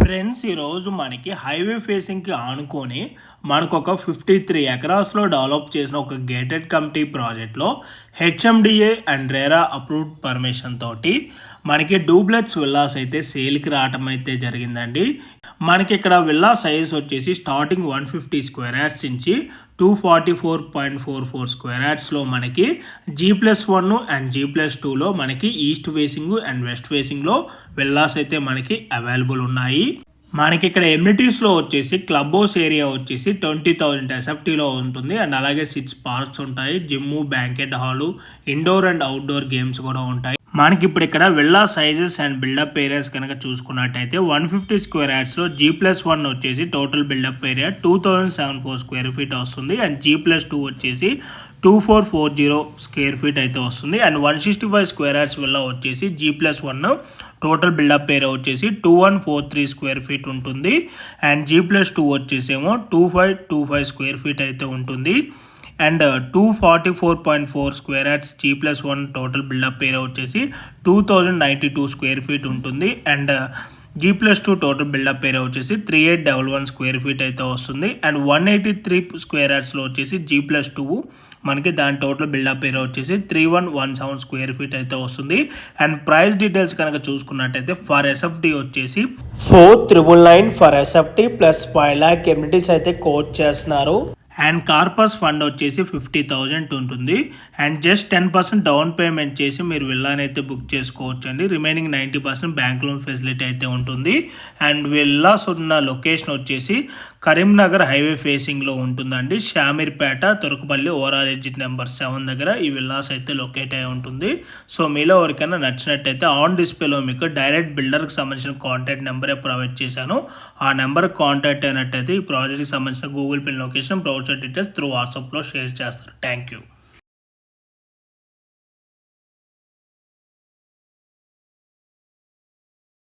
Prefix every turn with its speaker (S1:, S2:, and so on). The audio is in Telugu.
S1: ఫ్రెండ్స్ ఈరోజు మనకి హైవే ఫేసింగ్కి ఆనుకొని మనకు ఒక 53 ఎకరాస్లో డెవలప్ చేసిన ఒక గేటెడ్ కమిటీ ప్రాజెక్ట్లో HMDA and RERA approved permission తోటి మనకి డూప్లెక్స్ విల్లాస్ అయితే సేల్కి రావటం అయితే జరిగిందండి. మనకి ఇక్కడ విల్లా సైజ్ వచ్చేసి స్టార్టింగ్ 150 స్క్వేర్ యార్డ్స్ నుంచి 244.44 స్క్వేర్ యార్డ్స్లో మనకి G+1 అండ్ G+2లో మనకి ఈస్ట్ ఫేసింగ్ అండ్ వెస్ట్ ఫేసింగ్లో విల్లాస్ అయితే మనకి అవైలబుల్ ఉన్నాయి. మనకి ఇక్కడ ఎమ్యూనిటీస్లో వచ్చేసి క్లబ్ హౌస్ ఏరియా వచ్చేసి 20,000 ఎస్ఎఫ్టీలో ఉంటుంది. అండ్ అలాగే 6 పార్క్స్ ఉంటాయి, gym, banquet hall, indoor and outdoor games కూడా ఉంటాయి. మనకి ఇప్పుడు ఇక్కడ villa sizes and buildup areas కనుక చూసుకున్నట్టయితే 150 స్క్వేర్ యార్డ్స్లో G+1 వచ్చేసి total buildup area 2074 square feet వస్తుంది. అండ్ G+2 వచ్చేసి 2440 స్క్వేర్ ఫీట్ అయితే వస్తుంది. అండ్ 165 స్క్వేర్ యార్డ్స్ విల్లా వచ్చేసి G+1 టోటల్ బిల్డప్ ఏరియా వచ్చేసి 2143 స్క్వేర్ ఫీట్ ఉంటుంది. అండ్ G+2 వచ్చేసేమో 2525 స్క్వేర్ ఫీట్ అయితే ఉంటుంది. And 244.4 square yards G+1 total buildup area వచ్చేసి 2092 స్క్వేర్ ఫీట్ ఉంటుంది. And G+2 total buildup area వచ్చేసి 3811 స్క్వేర్ ఫీట్ అయితే వస్తుంది. అండ్ 183 స్క్వేర్ యార్డ్స్లో వచ్చేసి G+2 మనకి దాని టోటల్ బిల్డప్ ఏరియా వచ్చేసి 3117 స్క్వేర్ ఫీట్ అయితే వస్తుంది. అండ్ ప్రైస్ డీటెయిల్స్ కనుక చూసుకున్నట్టయితే ఫర్ ఎస్ఎఫ్టీ వచ్చేసి 4,999 for SFT plus 5 lakh amenities అయితే కోట్ చేస్తున్నారు. అండ్ కార్పస్ ఫండ్ వచ్చేసి 50,000 ఉంటుంది. అండ్ జస్ట్ 10% డౌన్ పేమెంట్ చేసి మీరు విల్లాని అయితే బుక్ చేసుకోవచ్చు అండి. రిమైనింగ్ 90% బ్యాంక్ లోన్ ఫెసిలిటీ అయితే ఉంటుంది. అండ్ విల్లాస్ ఉన్న లొకేషన్ వచ్చేసి కరీంనగర్ హైవే ఫేసింగ్లో ఉంటుందండి. Shamirpet, Turakapalli overall exit number 7 దగ్గర ఈ విల్లాస్ అయితే లొకేట్ అయి ఉంటుంది. సో మీలో ఎవరికైనా నచ్చినట్టయితే ఆన్ డిస్ప్లేలో మీకు డైరెక్ట్ బిల్డర్కి సంబంధించిన కాంటాక్ట్ నెంబరే ప్రొవైడ్ చేశాను. ఆ నెంబర్ కాంటాక్ట్ అయినట్టయితే ఈ ప్రాజెక్ట్కి సంబంధించిన Google pay location, brochure details through వాట్సాప్లో షేర్ చేస్తారు. Thank you.